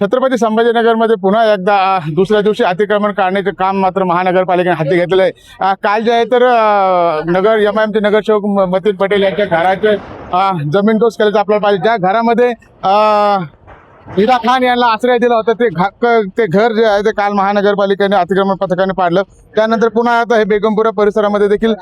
छत्रपती संभाजीनगरमध्ये पुन्हा एकदा दुसऱ्या दिवशी अतिक्रमण काढण्याचे काम मात्र महानगरपालिकेने हाती घेतलेलं आहे। काल जे आहे तर नगर एमआयएमचे नगरसेवक मतीन पटेल यांच्या घराचे जमीनदोस्त केल्याचं आपल्याला पाहिजे। ज्या घरामध्ये हिरा खान यांना आश्रय दिला होता ते घर जे आहे ते काल महानगरपालिकेने अतिक्रमण पथकाने पाडलं। त्यानंतर पुन्हा आता हे बेगमपुरा परिसरामध्ये देखील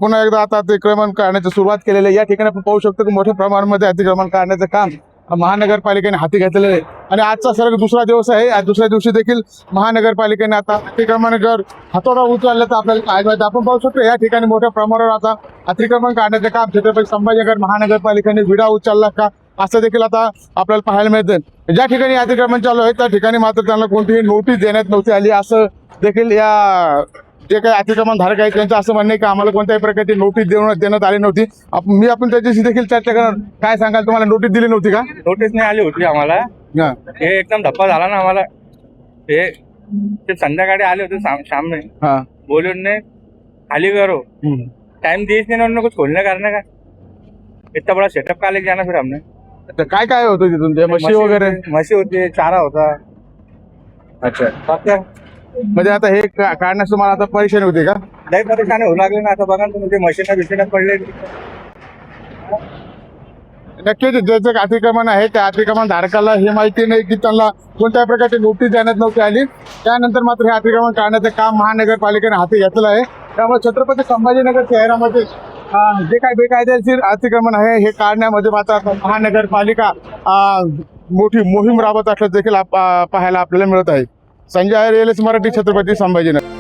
पुन्हा एकदा आता अतिक्रमण करण्याची सुरुवात केलेली आहे। या ठिकाणी आपण पाहू शकतो की मोठ्या प्रमाणामध्ये अतिक्रमण करण्याचं काम महानगरपालिकेने हाती घेतलेलं आहे आणि आजचा सलग दुसरा दिवस आहे। आज दुसऱ्या दिवशी देखील महानगरपालिकेने आता अतिक्रमणावर हातोडा उचलला तर आपल्याला काय माहिती। आपण पाहू शकतो या ठिकाणी मोठ्या प्रमाणावर आता अतिक्रमण काढण्याचे काम छत्रपती संभाजीनगर महानगरपालिकेने विडा उचलला का असं देखील आता आपल्याला पाहायला मिळतं। ज्या ठिकाणी अतिक्रमण चालू आहे त्या ठिकाणी मात्र त्यांना कोणतीही नोटीस देण्यात नव्हती आली असं देखील या जे काही अतिक्रमण धारक आहेत त्यांचं असं म्हणणं आहे की आम्हाला कोणत्याही प्रकारची नोटीस देण्यात आली नव्हती। आपण त्याच्याशी देखील चर्चा करणार। काय सांगाल, तुम्हाला नोटीस दिली नव्हती का? नोटीस नाही आली होती आम्हाला। हे एकदम धप्पा झाला ना आम्हाला। ते संध्याकाळी आले होते शाम में बोले उन्होंने खाली करो, टाइम दिए नहीं उन्होंने, कुछ खोलने करने का। इतना बड़ा सेटअप का लेके जाना फिर हमने। काय काय होतं तिथून? म्हशी वगैरे? म्हशी होती, चारा होता। अच्छा, म्हणजे आता हे काढण्यास तुम्हाला आता परेशानी होती का? लई परेशानी होऊ लागली ना आता। बघा तुम्ही मशीन बिशीन पडले। नक्कीच ज्याचं अतिक्रमण आहे त्या अतिक्रमण धारकाला हे माहिती नाही की त्यांना कोणत्या प्रकारची नोटीस देण्यात नव्हती आली। त्यानंतर मात्र हे अतिक्रमण काढण्याचं काम महानगरपालिकेने हाती घेतलं आहे। त्यामुळे छत्रपती संभाजीनगर शहरामध्ये जे काही बेकायदेशीर अतिक्रमण आहे हे काढण्यामध्ये मात्र महानगरपालिका मोठी मोहीम राबवत असल्याचं देखील पाहायला आपल्याला मिळत आहे। Sanjay Iyer, L S Marathi, Chhatrapati Sambhajinagar.